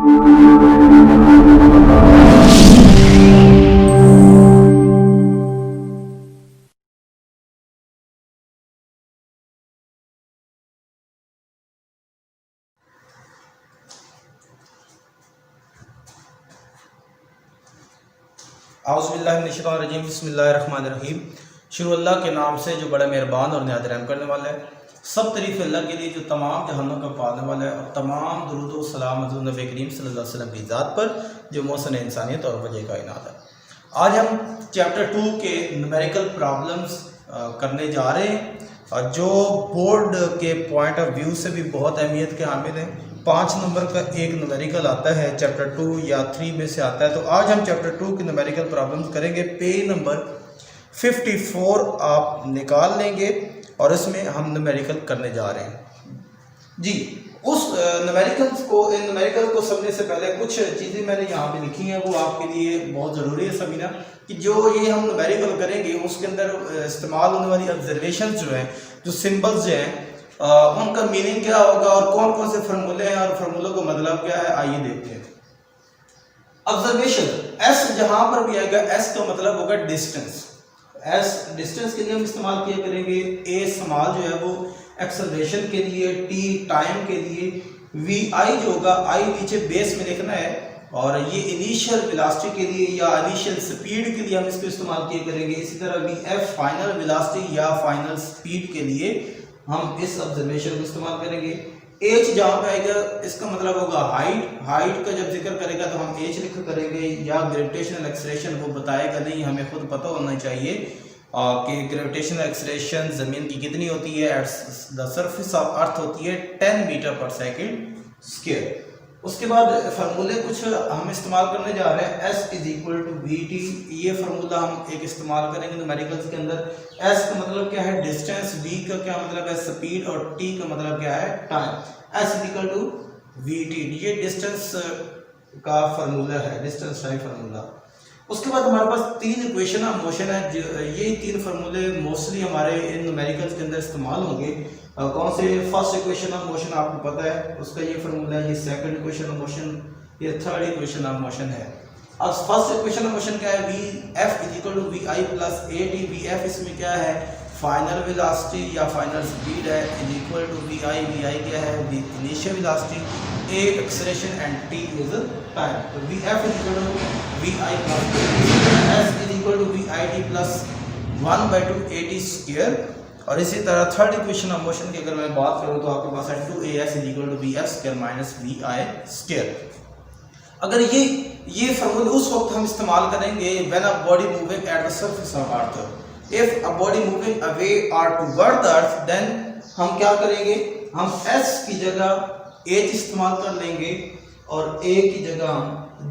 आउज़ुबिल्लाहिमिनश्शैतानिर्रजीम बिस्मिल्लाहिर्रहमानिर्रहीम। शुरू अल्लाह के नाम से जो बड़ा मेहरबान और निहायत रहम करने वाला है। सब तारीफ़ अल्लाह के लिए जो तमाम जहानों का पालने वाला है, और तमाम दुरूद व सलाम हज़रत नबी करीम सल्लल्लाहु अलैहि वसल्लम की ज़ात पर जो मौसन इंसानियत और वजह कायनात है। आज हम चैप्टर 2 के न्यूमेरिकल प्रॉब्लम्स करने जा रहे हैं, जो बोर्ड के पॉइंट ऑफ व्यू से भी बहुत अहमियत के हामिल हैं। 5 नंबर का एक न्यूमेरिकल आता है, चैप्टर 2 या 3 में से आता है। तो आज हम चैप्टर 2 के न्यूमेरिकल प्रॉब्लम्स करेंगे। पेज नंबर 54 आप निकाल लेंगे और इसमें हम न्यूमेरिकल करने जा रहे हैं जी। उस इन न्यूमेरिकल को समझने से पहले कुछ चीज़ें मैंने यहाँ पे लिखी हैं, वो आपके लिए बहुत ज़रूरी है समझना कि जो ये हम न्यूमेरिकल करेंगे उसके अंदर इस्तेमाल होने वाली ऑब्जर्वेशन जो हैं, जो सिंबल्स जो हैं, उनका मीनिंग क्या होगा और कौन कौन से फार्मूले हैं और फार्मूलों का मतलब क्या है, आइए देखते हैं। ऑब्जर्वेशन, एस जहां पर भी आएगा, एस का मतलब होगा डिस्टेंस। एस डिस्टेंस के लिए हम इस्तेमाल किया करेंगे। ए स्मॉल जो है वो एक्सेलरेशन के लिए, टी टाइम के लिए, वी आई जो होगा, आई नीचे बेस में लिखना है, और ये इनिशियल वेलोसिटी के लिए या इनिशियल स्पीड के लिए हम इसको इस्तेमाल किया करेंगे। इसी तरह वी एफ फाइनल वेलोसिटी या फाइनल स्पीड के लिए हम इस ऑब्जर्वेशन को इस्तेमाल करेंगे। एच जहाँ पे आएगा इसका मतलब होगा हाइट। हाइट का जब जिक्र करेगा तो हम एच लिख करेंगे, या ग्रेविटेशनल एक्सेलरेशन वो बताएगा नहीं, हमें खुद पता होना चाहिए कि ग्रेविटेशनल एक्सेलरेशन ज़मीन की कितनी होती है। एट द सरफेस ऑफ अर्थ होती है 10 मीटर पर सेकेंड स्क्वायर। उसके बाद फार्मूले कुछ हम इस्तेमाल करने जा रहे हैं। S is equal to V T, ये फार्मूला हम एक इस्तेमाल करेंगे न्यूमेरिकल्स के अंदर। S का मतलब क्या है, डिस्टेंस, V का क्या मतलब है, स्पीड, और T का मतलब क्या है, time. S is equal to V T, ये डिस्टेंस का फार्मूला है, डिस्टेंस टाइम फार्मूला। उसके बाद हमारे पास 3 इक्वेशन ऑफ मोशन है। ये 3 फार्मूले मोस्टली हमारे इन न्यूमेरिकल्स के अंदर इस्तेमाल होंगे। कौन से, फर्स्ट इक्वेशन ऑफ मोशन आपको पता है, उसका ये फार्मूला है। ये सेकंड इक्वेशन ऑफ मोशन, ये थर्ड इक्वेशन ऑफ मोशन है। अब फर्स्ट इक्वेशन ऑफ मोशन क्या है, V F is equal to V I plus A T. V F इसमें क्या है, फाइनल वेलोसिटी या फाइनल स्पीड है, is equal to V I. V I क्या है, initial velocity, A acceleration and T is time. तो V F is equal to V I plus S is equal to V I T plus 1/2 A T square. और इसी तरह third equation of motion की अगर मैं बात करूं तो आपके पास है 2as is equal to bf square minus vi square. अगर ये फार्मूला उस वक्त हम इस्तेमाल करेंगे when a body moving at the surface of earth. If a body moving away और टुवर्ड द अर्थ, देन हम क्या करेंगे, हम s की जगह h इस्तेमाल कर लेंगे और a की जगह हम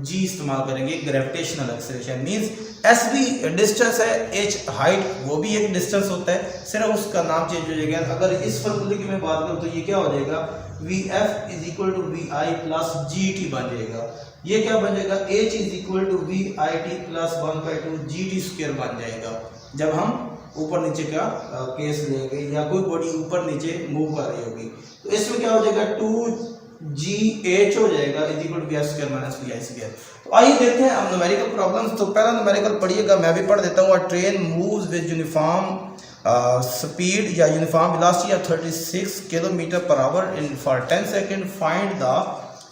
g इस्तेमाल करेंगे। ग्रेविटेशनल एक्सेलरेशन मींस s भी डिस्टेंस है, h हाइट, वो भी एक डिस्टेंस होता है, सिर्फ उसका नाम चेंज हो जाएगा। अगर इस फार्मूले की मैं बात करूं तो ये क्या हो जाएगा, vf is equal to vi plus gt बन जाएगा। ये क्या बन जाएगा, h is equal to vit plus 1/2 gt square बन जाएगा। जब हम ऊपर नीचे का केस लेंगे या कोई बॉडी ऊपर नीचे मूव कर रही होगी, तो इसमें क्या हो जाएगा, 2gh हो जाएगा is equal to bf square minus vi square. तो आइए देखते हैं अब न्यूमेरिकल प्रॉब्लम्स। तो पहला न्यूमेरिकल पढ़िएगा, मैं भी पढ़ देता हूँ। Train moves with uniform speed या uniform velocity of 36 kilometre per hour in for 10 second, find the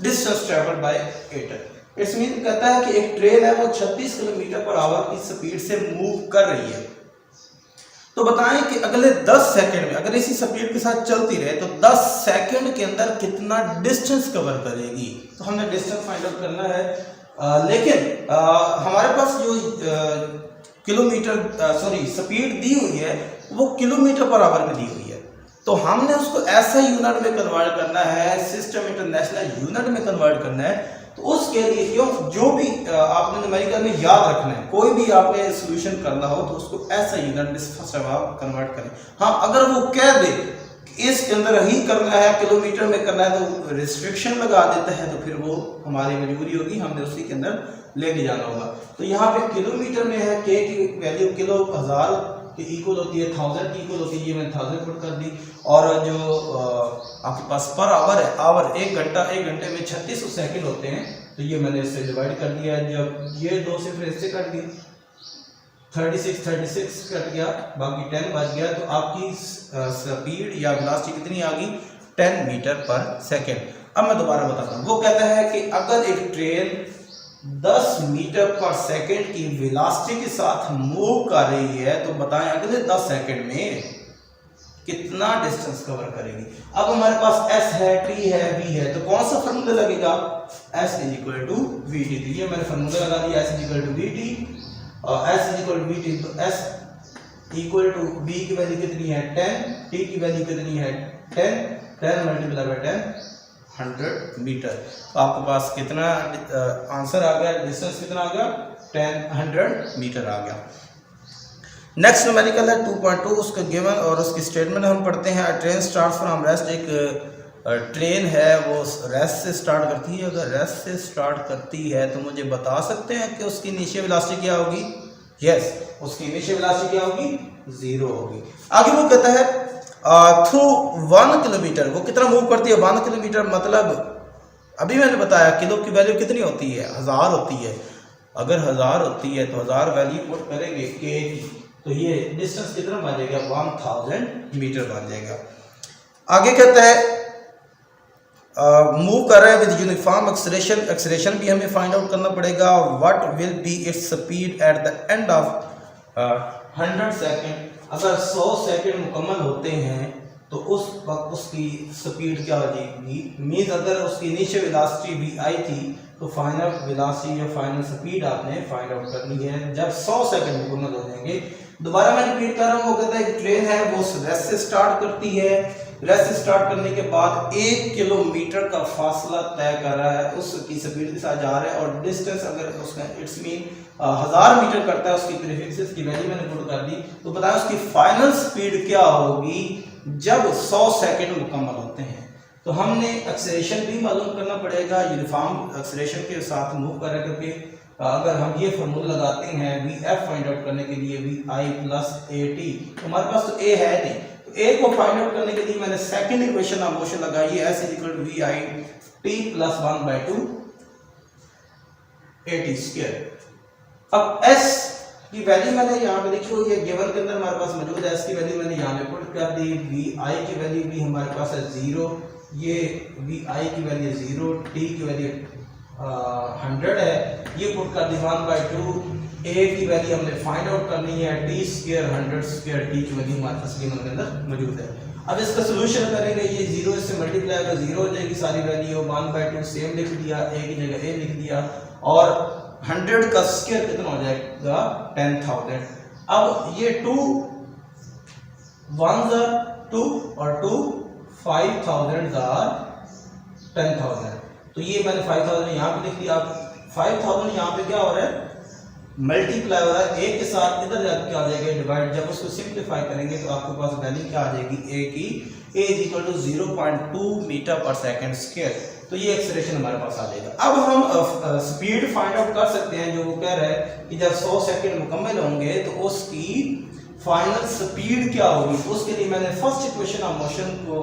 distance travelled by it. It's mean कहता है कि एक ट्रेन है वो 36 किलोमीटर पर आवर की स्पीड से मूव कर रही है। तो बताएं कि अगले 10 सेकंड में अगर इसी स्पीड के साथ चलती रहे तो 10 सेकंड के अंदर कितना डिस्टेंस कवर करेगी। तो हमने डिस्टेंस फाइंड आउट करना है, लेकिन हमारे पास जो स्पीड दी हुई है वो किलोमीटर पर आवर में दी हुई है। तो हमने उसको ऐसा यूनिट में कन्वर्ट करना है, सिस्टम इंटरनेशनल यूनिट में कन्वर्ट करना है। तो उसके लिए क्यों, जो भी आपने न्यूमेरिकल में याद रखना है, कोई भी आपने सोल्यूशन करना हो तो उसको ऐसा यूनिट में फर्स्ट आप कन्वर्ट करें। हाँ, अगर वो कह दे कि इसके अंदर ही करना है, किलोमीटर में करना है, तो रिस्ट्रिक्शन लगा देता है, तो फिर वो हमारी मजबूरी होगी, हमने उसी के अंदर लेके जाना होगा। तो यहाँ पे किलोमीटर में है, के की वैल्यू किलो हजार कि इक्वल होती है 1000 की इक्वल होती है, ये मैंने 1000 पुट कर दी। और जो आपके पास पर आवर है, आवर 1 घंटा, 1 घंटे में 3600 सेकंड होते हैं, तो ये मैंने इससे डिवाइड कर दिया। जब ये 2 सिफर इससे कट गई, 36 कट गया, बाकी 10 बच गया, तो आपकी स्पीड या वेलोसिटी कितनी आ गई? 10 मीटर पर सेकेंड। अब मैं दोबारा बताता हूँ। वो कहता है कि अगर एक ट्रेन 10 मीटर पर सेकेंड की वेलोसिटी के साथ मूव कर रही है, तो बताएं अगले 10 सेकेंड में कितना डिस्टेंस कवर करेगी। अब हमारे पास s है, t है, v है, तो कौन सा फार्मूला लगेगा? s equal to V T. तो ये मैंने फार्मूला लगा दिया, s equal to V T, और s equal to V T, तो s इक्वल टू v की वैल्यू कितनी है? 10, t की वैल्यू कितनी है? 10 मल्टीप्लाई बाय 10, 100 मीटर। तो आपके पास कितना आंसर आ गया? डिस्टेंस कितना आ गया? 100 मीटर आ गया। नेक्स्ट न्यूमेरिकल है 2.2, उसका गिवन और उसकी स्टेटमेंट हम पढ़ते हैं। ट्रेन स्टार्ट फ्रॉम रेस्ट, एक ट्रेन है वो रेस्ट से स्टार्ट करती है। अगर रेस्ट से स्टार्ट करती है तो मुझे बता सकते हैं कि उसकी इनिशियल वेलोसिटी क्या होगी? यस, उसकी इनिशियल वेलोसिटी क्या होगी? 0 होगी। आगे वो कहता है थ्रू 1 किलोमीटर, वो कितना मूव करती है? 1 किलोमीटर, मतलब अभी मैंने बताया किलो की वैल्यू कितनी होती है? 1000 होती है। अगर 1000 होती है तो 1000 वैल्यू पुट करेंगे के की, तो ये डिस्टेंस कितना बन जाएगा? 1000 मीटर बन जाएगा। आगे कहता है मूव कर रहा है विद यूनिफॉर्म एक्सेलरेशन, एक्सेलरेशन भी हमें फाइंड आउट करना पड़ेगा। What will be its speed at the end of 100 second. अगर 100 सेकेंड मुकम्मल होते हैं तो उस वक्त उसकी स्पीड क्या हो जाएगी? मीन्स अगर उसकी इनिशियल वेलोसिटी भी आई थी तो फाइनल वेलोसिटी या फाइनल स्पीड आपने फाइंड आउट करनी है जब 100 सेकंड मुकम्मल हो जाएंगे। दोबारा मैं रिपीट कर रहा हूँ। वो कहता है कि ट्रेन है वो रेस्ट से स्टार्ट करती है, रेस्ट से स्टार्ट करने के बाद 1 किलोमीटर का फासला तय कर रहा है, उसकी स्पीड के साथ जा रहा है, और डिस्टेंस अगर उसका इट्स मीन 1000 मीटर करता है, उसकी प्रीफिक्सेस की वैल्यू मैंने पुट कर दी। तो बताएं उसकी फाइनल स्पीड क्या होगी जब 100 सेकंड मुकम्मल होते हैं। तो हमने एक्सेलरेशन भी मालूम करना पड़ेगा, यूनिफॉर्म एक्सेलरेशन के साथ मूव कर रहे हैं, क्योंकि अगर हम ये फॉर्मूला लगाते हैं वी एफ फाइंड आउट करने के लिए V I plus A T, तो हमारे पास तो ए है नहीं, तो ए को फाइंड आउट करने के लिए मैंने सेकंड इक्वेशन ऑफ मोशन लगाई है, S equal to V I T plus 1/2 A T square. अब एस की वैल्यू मैंने यहाँ पे लिखी हुई है, गिवन के अंदर हमारे पास मौजूद है। एस की वैल्यू मैंने यहाँ पे पुट कर दी। वी आई की वैल्यू भी हमारे पास है 0, ये वी आई की वैल्यू 0, टी की वैल्यू 100 है, ये पुट कर दी 1/2। ए की वैल्यू हमने फाइंड आउट करनी है, टी स्क्वायर 100 स्क्वायर, टी की वैल्यू हमारे पास गिवन के अंदर मौजूद है। अब इसका सोल्यूशन करेंगे, ये 0 इससे मल्टीप्लाई होगा 0 हो जाएगी सारी वैल्यू, 1/2 सेम लिख दिया, ए की जगह ए लिख दिया, और 100 का स्क्वायर कितना हो जाएगा? 10,000। अब ये 2 1s are 2 और 2 5,000 are 10,000। तो ये मैंने 5,000 यहाँ पे लिख दिया। 5,000 यहाँ पे क्या हो रहा है? मल्टीप्लाई हो रहा है, ए के साथ इधर जाकर क्या आ जाएगा? डिवाइड। जब उसको सिंप्लीफाई करेंगे तो आपके पास वैल्यू क्या आ जाएगी? ए की, ए इज इक्वल टू 0.2 मीटर पर सेकेंड स्क्वायर। तो ये एक्सेलरेशन हमारे पास आ जाएगा। अब हम स्पीड फाइंड आउट कर सकते हैं, जो वो कह रहा है कि जब 100 सेकेंड मुकम्मल होंगे तो उसकी फाइनल स्पीड क्या होगी। उसके लिए मैंने फर्स्ट इक्वेशन ऑफ मोशन को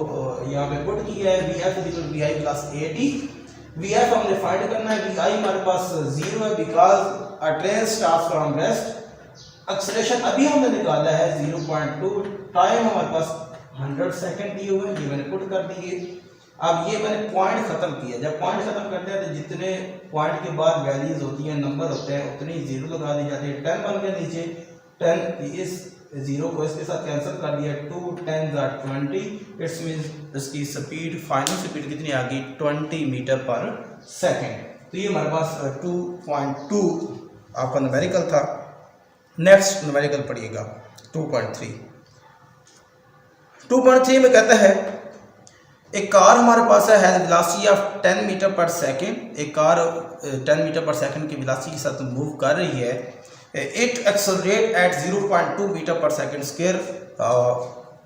यहाँ पे पुट किया है, V F equal to V I plus A T. V F हमने फाइंड करना है, वी आई हमारे पास 0 है because a train starts from rest. Acceleration अभी हमने निकाला है 0.2, टाइम हमारे पास 100 सेकेंड दिए हुए हैं, ये मैंने पुट कर दिए। अब ये मैंने पॉइंट खत्म किया, जब पॉइंट खत्म करते हैं तो जितने पॉइंट के बाद वैल्यूज होती हैं, नंबर होते हैं, उतनी 0 लगा दी जाती है। 10 बन गया नीचे, 10 इस 0 को इसके साथ कैंसिल कर दिया, 2 10s are 20। इट्स मींस इसकी स्पीड, फाइनल स्पीड कितनी आ गई? 20 मीटर पर सेकेंड। तो ये हमारे पास 2.2 आपका न्यूमेरिकल था। नेक्स्ट न्यूमेरिकल पढ़िएगा 2.3। 2.3 में कहता है एक कार हमारे पास है हैज वेलोसिटी ऑफ 10 मीटर पर सेकेंड। एक कार 10 मीटर पर सेकेंड की वेलोसिटी के साथ मूव कर रही है। इट एक्सेलरेट एट 0.2 मीटर पर second square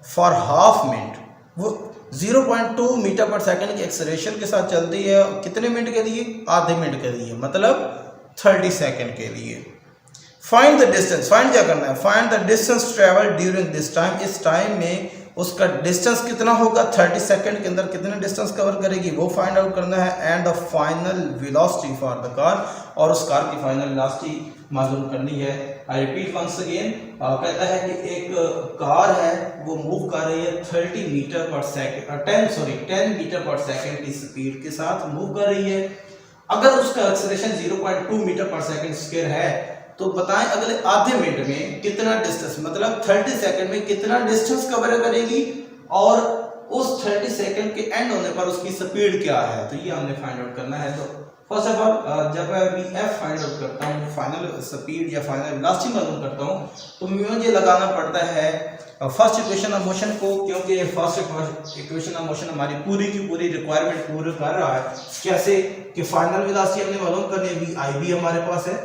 for half minute. वो 0.2 मीटर पर सेकेंड की एक्सेलरेशन के साथ चलती है कितने मिनट के लिए? आधे मिनट के लिए, मतलब 30 सेकेंड के लिए। फाइंड द डिस्टेंस, फाइंड क्या करना है, find the distance travel during this time, इस टाइम में उसका डिस्टेंस कितना होगा, 30 सेकंड के अंदर कितने डिस्टेंस कवर करेगी वो फाइंड आउट करना है। And the final velocity for the car, और उस कार की फाइनल वेलोसिटी मालूम करनी है। आई रिपीट वंस अगेन, कहता है कि एक कार है वो मूव कर रही है 30 metre per second 10 metre per second की स्पीड के साथ मूव कर रही है। अगर उसका acceleration 0.2 metre per second square है तो बताएं अगले आधे मिनट में कितना डिस्टेंस, मतलब 30 सेकंड में कितना डिस्टेंस कवर करेगी, और उस 30 सेकंड के एंड होने पर उसकी स्पीड क्या है, तो ये हमने फाइंड आउट करना है। तो फर्स्ट ऑफ ऑल जब मैं वीएफ फाइंड आउट करता हूँ, फाइनल स्पीड या फाइनल वेलोसिटी मालूम करता हूँ, तो मुझे लगाना पड़ता है फर्स्ट इक्वेशन ऑफ मोशन को, क्योंकि फर्स्ट इक्वेशन ऑफ मोशन हमारी पूरी की पूरी रिक्वायरमेंट पूरी कर रहा है। कैसे कि फाइनल वेलोसिटी हमने मालूम करनी है, वी आई भी हमारे पास है,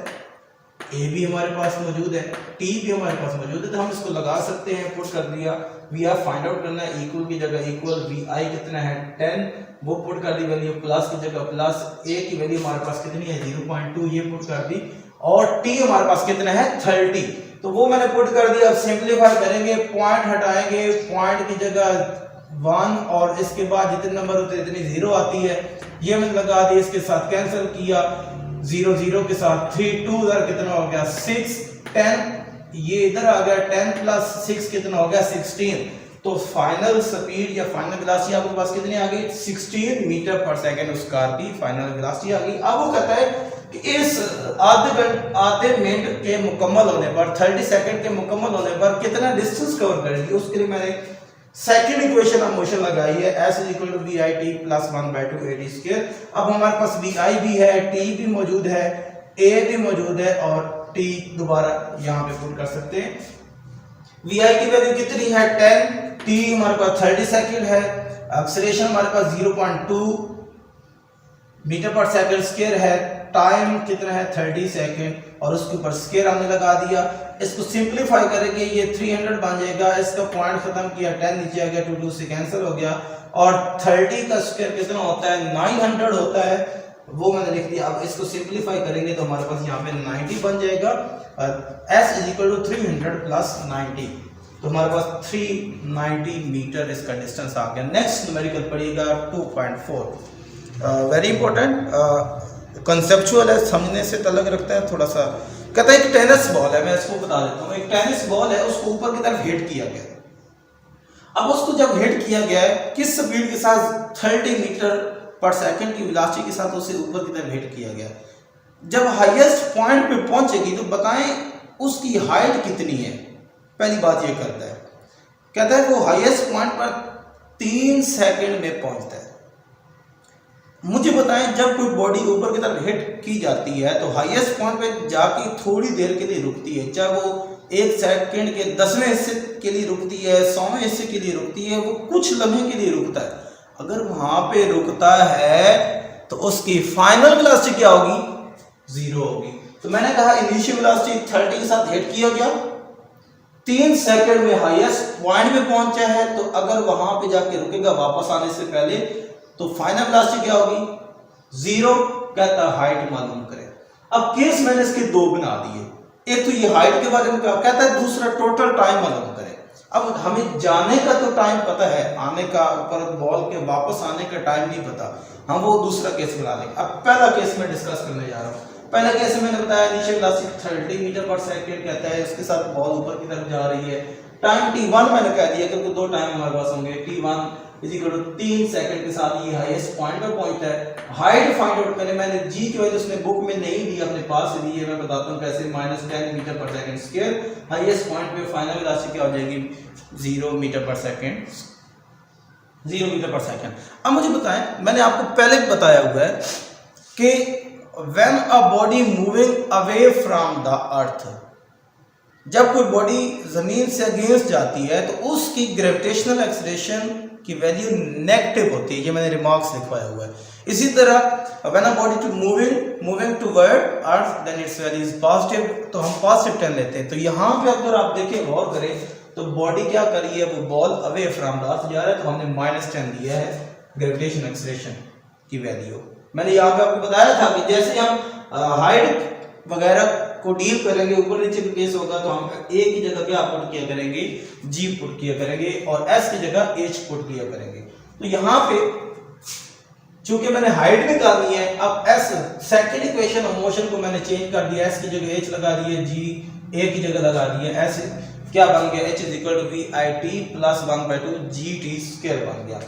ए भी हमारे पास मौजूद है, टी भी हमारे पास मौजूद है, तो हम इसको लगा सकते हैं। पुट कर दिया, वी आर फाइंड आउट करना है, इक्वल की जगह इक्वल, वी आई कितना है 10, वो पुट कर दी वैल्यू, प्लस की जगह प्लस, ए की वैल्यू हमारे पास कितनी है 0.2, ये पुट कर दी, और टी हमारे पास कितना है 30, तो वो मैंने पुट कर दिया। अब सिंपलीफाई करेंगे, पॉइंट हटाएंगे, पॉइंट की जगह 1 और इसके बाद जितने नंबर होते हैं इतनी 0 आती है, ये मैंने लगा दी, इसके साथ कैंसिल किया, 0 0 के साथ 3 2 इधर कितना हो गया 6 10, ये इधर आ गया 10 प्लस 6 कितना हो गया 16, तो फाइनल स्पीड या फाइनल वेलोसिटी आपके पास कितनी आ गई 16 मीटर पर सेकंड, उस कार की फाइनल वेलोसिटी आ गई। अब वो कहता है कि इस आधे मिनट के मुकम्मल होने पर, 30 सेकंड के मुकम्मल होने पर कितना डिस्टेंस कवर करेगी, उसके लिए मैंने सेकंड इक्वेशन ऑफ मोशन लगाई है, s is equal to V I T plus 1/2 A D square. अब हमारे पास वी आई भी है, टी भी मौजूद है, ए भी मौजूद है, और टी दोबारा यहाँ पे पुट कर सकते हैं। वी आई की वैल्यू कितनी है 10, टी हमारे पास 30 सेकंड है, एक्सेलरेशन हमारे पास 0.2 मीटर पर सेकंड स्क्वायर है, टाइम कितना है 30 सेकंड, और उसके ऊपर स्क्वायर हमने लगा दिया। इसको सिंपलीफाई करेंगे, ये 300 बन जाएगा, इसका पॉइंट खत्म किया, 10 नीचे आ गया, 2 2 से कैंसिल हो गया, और 30 का स्क्वायर कितना होता है 900 होता है, वो मैंने लिख दिया। अब इसको सिंपलीफाई करेंगे तो हमारे पास यहाँ पे 90 बन जाएगा, s is equal to 300 plus 90, तो हमारे पास 390 मीटर इसका डिस्टेंस आ गया। नेक्स्ट न्यूमेरिकल पड़ेगा 2.4, वेरी इंपॉर्टेंट कंसेप्चुअल है, समझने से तल्लुक रखता है थोड़ा सा। कहता है एक टेनिस बॉल है, मैं इसको बता देता हूँ, एक टेनिस बॉल है, उसको ऊपर की तरफ हिट किया गया। अब उसको जब हिट किया गया है किस स्पीड के साथ, 30 मीटर पर सेकंड की वेलोसिटी के साथ उसे ऊपर की तरफ हिट किया गया। जब हाईएस्ट पॉइंट पे पहुंचेगी तो बताएं उसकी हाइट कितनी है, पहली बात ये करता है। कहता है वो हाईएस्ट पॉइंट पर 3 सेकंड में पहुंचता है। मुझे बताएं जब कोई बॉडी ऊपर की तरफ हिट की जाती है तो हाईएस्ट पॉइंट पे जाके थोड़ी देर के लिए रुकती है, चाहे वो 1 सेकंड के 10वें हिस्से के लिए रुकती है, 100वें हिस्से के लिए रुकती है, वो कुछ लम्हे के लिए रुकता है। अगर वहां पे रुकता है तो उसकी फाइनल वेलोसिटी क्या होगी, 0 होगी। तो मैंने कहा इनिशियल वेलोसिटी 30 के साथ हिट किया गया, 3 सेकंड में हाईएस्ट पॉइंट पे पहुंचा है, तो अगर वहां पे जाके रुकेगा वापस आने से पहले तो फाइनल वेलोसिटी क्या होगी 0। कहता हाइट मालूम करें। अब केस मैंने इसके 2 बना दिए, एक तो ये हाइट के बारे में कहता है, दूसरा टोटल टाइम मालूम करें। अब हमें जाने का तो टाइम पता है, आने का ऊपर बॉल के वापस आने का टाइम नहीं पता, हम वो दूसरा केस बना लेंगे। अब पहला केस मैं डिस्कस करने जा रहा हूँ। पहला केस मैंने बताया initial velocity 30 metre per second कहता है, उसके साथ बॉल ऊपर की तरफ जा रही है, टाइम t1 मैंने कह दिया क्योंकि 2 टाइम हमारे पास होंगे, t1 is equal to 3 second के साथ ये हाईएस्ट पॉइंट पे पहुंचता है। हाइट फाइंड आउट करें, मैंने जी की वजह उसने बुक में नहीं दी, अपने पास से दी है, मैं बताता हूं कैसे, -10 metre per second square, highest point पे फाइनल वेलोसिटी क्या हो जाएगी 0 metre per second, 0 metre per second. अब मुझे बताएं, मैंने आपको पहले बताया हुआ है कि when a body moving away from the earth, जब कोई बॉडी जमीन से अगेंस्ट जाती है तो उसकी ग्रेविटेशनल एक्सेलरेशन की वैल्यू नेगेटिव होती है, ये मैंने रिमार्क्स लिखवाया हुआ है। इसी तरह when a body to moving toward earth then its value is positive, तो हम पॉजिटिव 10 लेते हैं। तो यहाँ पे अगर आप देखें गौर करें तो बॉडी क्या कर रही है, वो ball away from the earth जा रहा है, तो हमने -10 दिया है ग्रेविटेशन एक्सेलरेशन की वैल्यू। मैंने यहाँ पे आपको बताया था कि जैसे हम हाइट वगैरह को डील करेंगे, ऊपर नीचे का केस होगा तो हम ए की जगह क्या पुट किया करेंगे, जी पुट किया करेंगे और एस की जगह एच पुट किया करेंगे। तो यहाँ पे चूंकि मैंने हाइट निकालनी है, अब S second equation of motion को मैंने चेंज कर दिया, एस की जगह एच लगा दी है, जी ए की जगह लगा दी है, एस क्या बन गया, H is equal to V I T plus 1/2 G T square बन गया।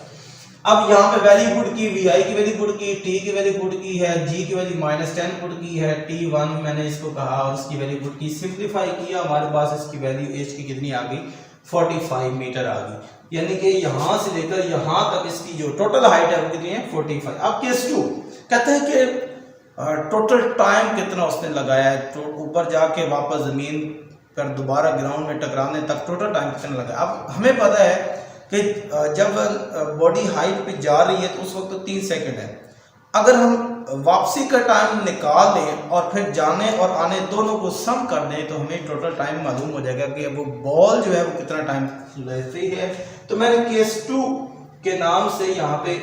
अब यहाँ पे वैल्यू पुट की, वी आई की वैल्यू पुट की, टी की वैल्यू पुट की है, जी की वैल्यू -10 पुट की है, T1 मैंने इसको कहा और इसकी वैल्यू पुट की, सिंपलीफाई किया, हमारे पास इसकी वैल्यू एच की कितनी आ गई, 45 मीटर आ गई। यानी कि यहाँ से लेकर यहाँ तक इसकी जो टोटल हाइट है वो कितनी है, 45। अब केस 2 कहते हैं कि टोटल टाइम कितना उसने लगाया है, तो ऊपर जाके वापस जमीन पर दोबारा ग्राउंड में टकराने तक टोटल टाइम कितना लगा। अब हमें पता है कि जब बॉडी हाइट पे जा रही है तो उस वक्त तो 3 सेकंड है। अगर हम वापसी का टाइम निकाल दें और फिर जाने और आने दोनों को सम कर दें तो हमें टोटल टाइम मालूम हो जाएगा कि वो बॉल जो है वो कितना टाइम लेती है। तो मैंने केस 2 के नाम से यहाँ पे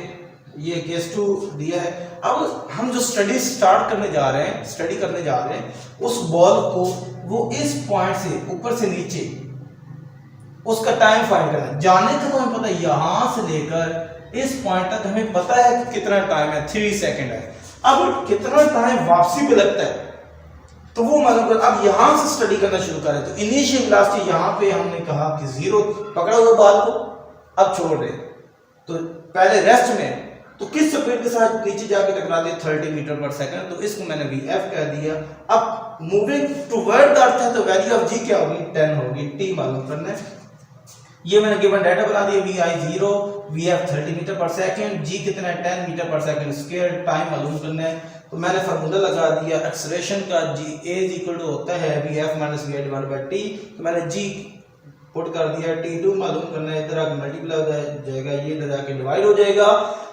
ये केस 2 दिया है। अब हम जो स्टडी स्टार्ट करने जा रहे हैं, स्टडी करने जा रहे हैं, उस बॉल को वो इस पॉइंट से ऊपर से नीचे उसका टाइम फाइंड करना है। जाने का तो हमें पता है, यहां से लेकर इस पॉइंट तक हमें पता है कि कितना टाइम है, 3 सेकंड है। अब कितना टाइम वापसी पे लगता है तो वो मालूम कर। अब यहां से स्टडी करना शुरू करें तो इनिशियल वेलोसिटी यहां पे हमने कहा कि 0 पकड़ा हुआ बॉल को, अब छोड़ रहे तो पहले रेस्ट में तो किस स्पीड के साथ नीचे जाके टकरा दिया, 30 मीटर पर सेकंड, तो इसको मैंने VF कह दिया। अब मूविंग टुवर्ड द अर्थ है तो वैल्यू ऑफ G क्या होगी, 10 होगी। T मालूम करना है, ये मैंने गिवन डाटा बना दिया, VI 0, VF 30 metre per second, G कितना है 10 metre per second square, time मालूम करना है। तो मैंने फार्मूला लगा दिया एक्सेलरेशन का, G A होता है VF - VI / T, तो मैंने G पुट कर दिया, T2 मालूम करना है, इधर आके मल्टीप्लाई हो जाएगा, ये इधर आके डिवाइड हो जाएगा,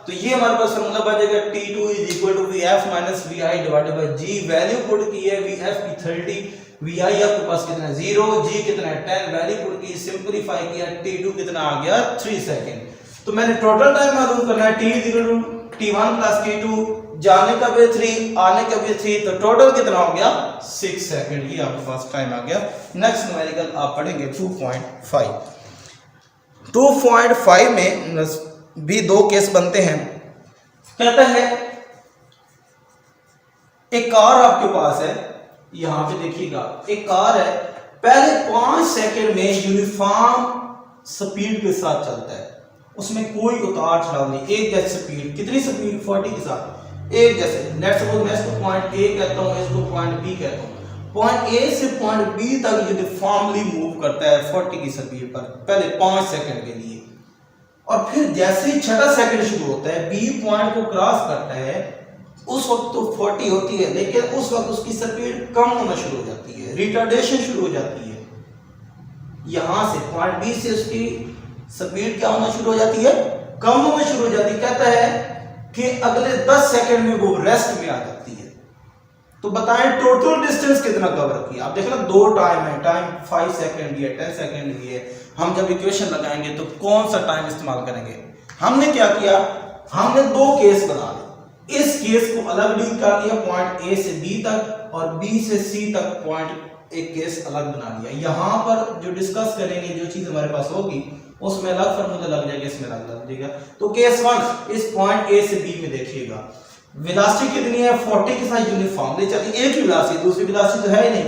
तो ये हमारे पास फार्मूला बन जाएगा T2 = VF - VI / G। Value put की है, VF की 30, VI आपके पास कितना है 0, G कितना है 10, वैल्यू पुट की, सिंपलीफाई किया, T2 कितना आ गया 3 सेकंड। तो मैंने टोटल टाइम मालूम करना है, T1 + T2, जाने का भी 3, आने का भी 3, तो टोटल कितना हो गया 6 सेकंड, ये आपके पास टाइम आ गया। नेक्स्ट न्यूमेरिकल आप पढ़ेंगे 2.5। 2.5 में भी 2 केस बनते हैं। कहता है एक कार आपके पास है, यहां पे देखिएगा एक कार है, पहले 5 सेकंड में यूनिफॉर्म स्पीड के साथ चलता है, उसमें कोई उतार चढ़ाव नहीं, एक जैसी स्पीड, कितनी स्पीड 40 के साथ एक जैसे। लेट्स सपोज मैं इसको पॉइंट ए कहता हूं, इसको पॉइंट बी कहता हूं, पॉइंट ए से पॉइंट बी तक यूनिफॉर्मली मूव करता है 40 की स्पीड पर पहले 5 सेकंड के लिए, और फिर जैसे ही छठा सेकंड शुरू होता है, बी पॉइंट को क्रॉस करता है, उस वक्त तो 40 होती है, लेकिन उस वक्त उसकी स्पीड कम होना शुरू हो जाती है, रिटार्डेशन शुरू हो जाती है। यहां से पॉइंट बी से उसकी स्पीड क्या होना शुरू हो जाती है, कम होना शुरू हो जाती है। कहता है कि अगले 10 सेकंड में वो रेस्ट में आ जाती है। तो बताएं टोटल डिस्टेंस कितना कवर किया। आप देखना 2 टाइम है, टाइम 5 सेकंड भी है, 10 सेकंड भी है। हम जब इक्वेशन लगाएंगे तो कौन सा टाइम इस्तेमाल करेंगे। हमने क्या किया, हमने 2 केस बना लिए, इस केस को अलग डील कर दिया, पॉइंट ए से बी तक और बी से सी तक पॉइंट एक केस अलग बना लिया। यहां पर जो डिस्कस करेंगे, जो चीज हमारे पास होगी उसमें अलग फार्मूला लग जाएगा, इसमें अलग लग जाएगा। तो केस 1 इस पॉइंट ए से बी में देखिएगा, वेलोसिटी कितनी है 40 के साथ यूनिफॉर्मली चलती, एक ही वेलोसिटी, दूसरी वेलोसिटी तो है ही नहीं।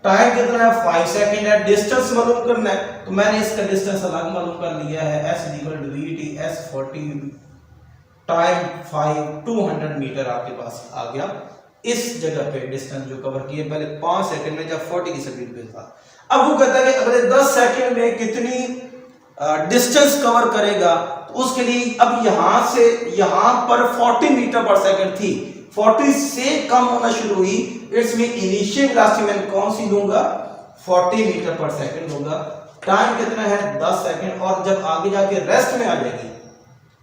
टाइम कितना है 5 सेकंड है, डिस्टेंस मालूम करना है, तो मैंने इसका डिस्टेंस अलग मालूम कर लिया है, s = vt, s 40, time 5, 200 metre आपके पास आ गया। इस जगह पे डिस्टेंस जो कवर किए पहले 5 सेकंड में, जब 40 की स्पीड पे था। अब वो कहता है कि अगले 10 सेकंड में कितनी डिस्टेंस कवर करेगा, तो उसके लिए अब यहां से यहां पर 40 मीटर पर सेकंड थी, 40 से कम होना शुरू हुई, इट्स मीन इनिशियल वेलोसिटी मैं कौन सी लूंगा 40 मीटर पर सेकंड होगा। टाइम कितना है 10 सेकंड, और जब आगे जाके रेस्ट में आ जाएगी,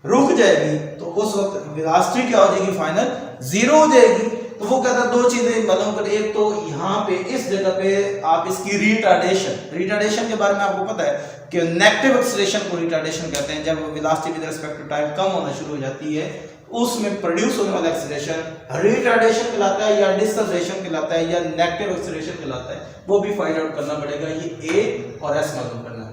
रुक जाएगी, तो उस वक्त वेलोसिटी क्या हो जाएगी, फाइनल 0 हो जाएगी। तो वो कहता है 2 चीजें मालूम कर, एक तो यहाँ पे इस जगह पे आप इसकी रिटार्डेशन के बारे में आपको पता है कि नेगेटिव एक्सेलरेशन को रिटार्डेशन कहते हैं, जब velocity with respect to time कम होना शुरू हो जाती है उसमें प्रोड्यूस होने वाला एक्सीलरेशन रिटार्डेशन कहलाता है या डिसलेशन कहलाता है या नेगेटिव एक्सीलरेशन कहलाता है, वो भी फाइंड आउट करना पड़ेगा। ये ए और एस मालूम करना है।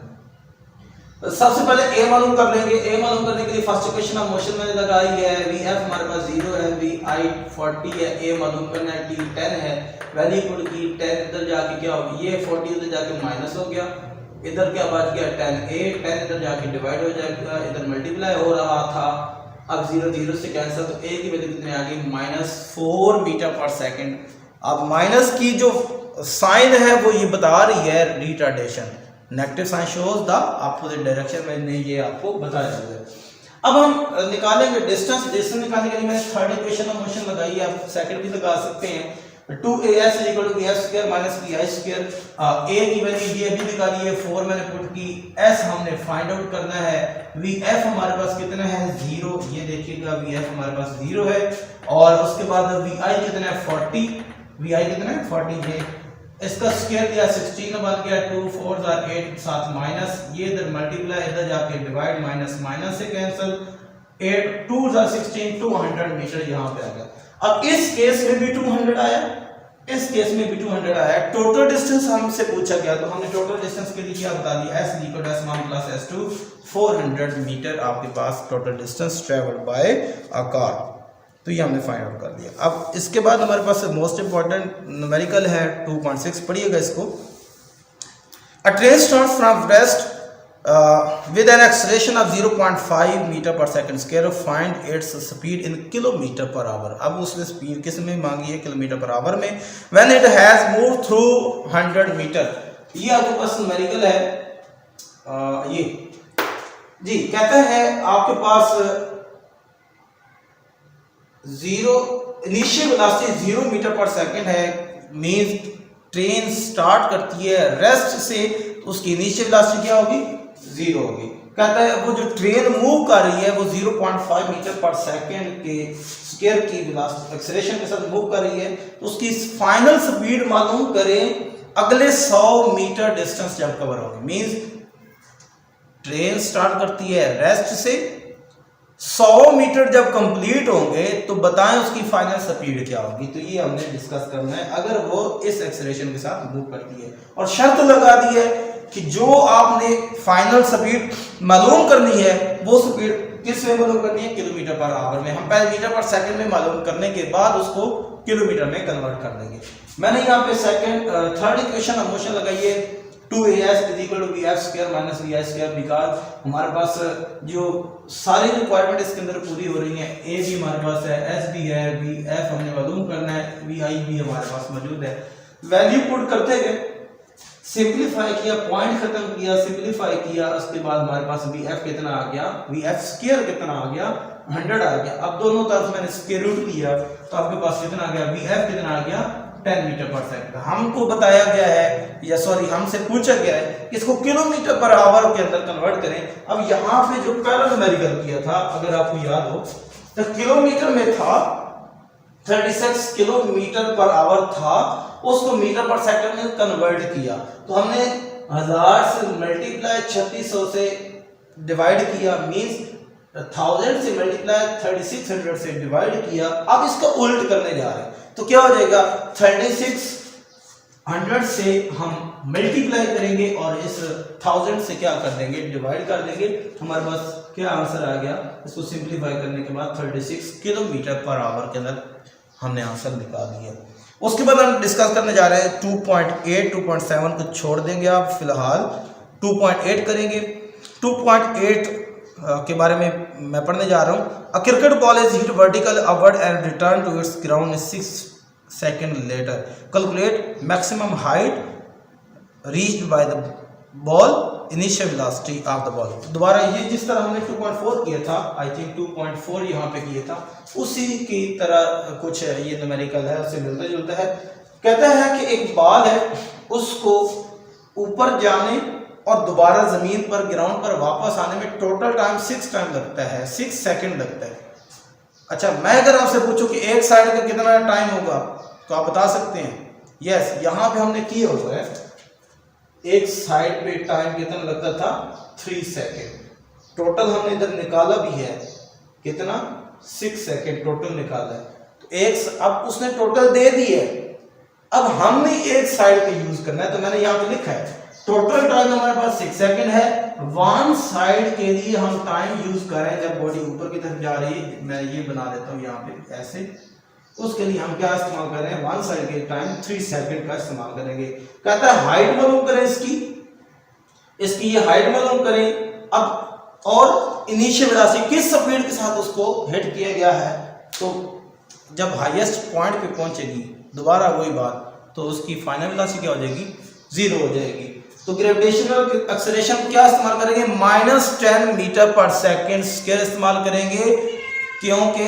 सबसे पहले ए मालूम कर लेंगे। ए मालूम करने के लिए फर्स्ट इक्वेशन ऑफ मोशन मैंने लगाई है, वी एफ हमारे पास 0 है, वी आई 40 है, ए मालूम करना है, टी 10 है, वैल्यू पुट की 10 इधर जाके क्या होगी, ये 40 उधर जाके माइनस हो गया, इधर क्या बच गया 10 ए, 10 इधर जाके डिवाइड हो जाएगा, इधर मल्टीप्लाई हो रहा था, अब 0 0 से कैंसिल, तो ए की वैल्यू कितनी आ गई -4 मीटर पर सेकंड। अब माइनस की जो साइन है वो ये बता रही है retardation, negative sign shows the opposite direction, मैंने ये आपको बताया है। अब हम निकालेंगे डिस्टेंस। डिस्टेंस निकालने के लिए मैंने थर्ड इक्वेशन ऑफ मोशन लगाई है, आप सेकंड भी लगा सकते हैं। 2as = vf² - vi²। a की वैल्यू ये अभी निकाली है 4 मैंने पुट की, s हमने फाइंड आउट करना है, vf हमारे पास कितना है 0, ये देखिएगा vf हमारे पास 0 है, और उसके बाद vi कितना है 40, vi कितना है 40, ये इसका स्क्वायर दिया 16 बन गया, 2 4 8 साथ माइनस, ये इधर मल्टीप्लाई, इधर जाके डिवाइड, माइनस माइनस से कैंसिल, 8 2 16 200 मीटर यहाँ पे आ गया। अब इस केस में भी 200 आया, इस केस में भी 200 आया। टोटल डिस्टेंस हमसे पूछा गया, तो हमने टोटल डिस्टेंस के लिए क्या बता दिया, s = s1 + s2, 400 मीटर आपके पास total distance travelled by a car. तो ये हमने फाइंड आउट कर दिया। अब इसके बाद हमारे पास मोस्ट इंपॉर्टेंट न्यूमेरिकल है 2.6, पढ़िएगा इसको। A train starts from rest with an acceleration of 0.5 metre per second square, find its speed in kilometre per hour. अब उसने स्पीड किस में मांगी है, किलोमीटर पर आवर में। When it has move through 100 metre, ये आपके पास न्यूमेरिकल है। ये जी कहता है आपके पास 0 initial velocity 0 metre per second है, मींस ट्रेन स्टार्ट करती है रेस्ट से, तो उसकी इनिशियल वेलोसिटी क्या होगी 0 होगी। कहता है वो जो ट्रेन मूव कर रही है वो 0.5 मीटर पर सेकंड के स्क्वायर की एक्सेलरेशन के साथ मूव कर रही है, तो उसकी फाइनल स्पीड मालूम करें अगले 100 मीटर डिस्टेंस जब कवर होगी। मींस ट्रेन स्टार्ट करती है रेस्ट से, 100 मीटर जब कंप्लीट होंगे तो बताएं उसकी फाइनल स्पीड क्या होगी। तो ये हमने डिस्कस करना है अगर वो इस एक्सेलरेशन के साथ मूव करती है, और शर्त लगा दी है कि जो आपने फाइनल स्पीड मालूम करनी है वो स्पीड किस में मालूम करनी है, किलोमीटर पर आवर में। हम पहले मीटर पर सेकंड में मालूम करने के बाद उसको किलोमीटर में कन्वर्ट कर देंगे। मैंने यहाँ पे थर्ड इक्वेशन ऑफ मोशन लगाई है, 2as = vf² - vi², बिकॉज हमारे पास जो सारी रिक्वायरमेंट इसके अंदर पूरी हो रही है। a भी हमारे पास है, s भी है, vf हमने मालूम करना है, vi भी हमारे पास मौजूद है। वैल्यू पुट करते गए, सिंपलीफाई किया, पॉइंट खत्म किया, सिंपलीफाई किया, उसके बाद हमारे पास vf कितना आ गया, vf² कितना आ गया 100 आ गया। अब दोनों तरफ मैंने स्क्वायर रूट लिया तो आपके पास कितना आ गया, vf कितना आ गया 10 मीटर पर सेकंड। हमको बताया गया है, या सॉरी हमसे पूछा गया है इसको किलोमीटर पर आवर के अंदर कन्वर्ट करें। अब यहाँ पे जो पहला न्यूमेरिकल किया था अगर आपको याद हो तो किलोमीटर में था 36 किलोमीटर पर आवर था, उसको मीटर पर सेकंड में कन्वर्ट किया, तो हमने 1000 से मल्टीप्लाई 3600 से डिवाइड किया, मींस 1000 से मल्टीप्लाई 3600 से डिवाइड किया। अब इसको उल्ट करने जा रहे हैं तो क्या हो जाएगा, 3600 से हम मल्टीप्लाई करेंगे और इस 1000 से क्या कर देंगे, डिवाइड कर देंगे। हमारे पास क्या आंसर आ गया, इसको सिंपलीफाई करने के बाद 36 किलोमीटर पर आवर के अंदर हमने आंसर निकाल दिया। उसके बाद हम डिस्कस करने जा रहे हैं 2.8 2.7 को छोड़ देंगे आप फिलहाल, 2.8 करेंगे। 2.8 के बारे में मैं पढ़ने जा रहा हूँ। A cricket ball is hit vertical upward and return to its ground in 6 second later, calculate maximum height reached by the ball, initial velocity of the ball. दोबारा ये जिस तरह हमने 2.4 किया था, आई थिंक 2.4 यहाँ पे किया था, उसी की तरह कुछ ये न्यूमेरिकल है, उससे मिलता जुलता है। कहता है कि एक बॉल है, उसको ऊपर जाने और दोबारा जमीन पर ग्राउंड पर वापस आने में टोटल टाइम 6 टाइम लगता है, 6 सेकंड लगता है। अच्छा, मैं अगर आपसे पूछूं कि एक साइड का कितना टाइम होगा तो आप बता सकते हैं? यस, यहाँ पे हमने किया हुआ है, एक साइड पे टाइम कितना लगता था 3 सेकंड। टोटल हमने इधर निकाला भी है कितना 6 सेकंड टोटल निकाला है। तो एक अब उसने टोटल दे दी है, अब हमने एक साइड पे यूज करना है। तो मैंने यहाँ पे लिखा है टोटल टाइम हमारे पास 6 सेकंड है, वन साइड के लिए हम टाइम यूज करें जब बॉडी ऊपर की तरफ जा रही है। मैं ये बना देता हूँ यहाँ पे ऐसे, उसके लिए हम क्या इस्तेमाल कर रहे हैं, वन साइड के टाइम 3 सेकंड का इस्तेमाल करेंगे। कहता है हाइट मालूम करें इसकी ये हाइट मालूम करें। अब और इनिशियल वेलोसिटी किस स्पीड के साथ उसको हिट किया गया है, तो जब हाईएस्ट पॉइंट पे पहुंचेगी दोबारा वही बात, तो उसकी फाइनल वेलोसिटी क्या हो जाएगी, 0 हो जाएगी। तो ग्रेविटेशनल एक्सेलरेशन क्या इस्तेमाल करेंगे, -10 मीटर पर सेकेंड स्क्वायर इस्तेमाल करेंगे, क्योंकि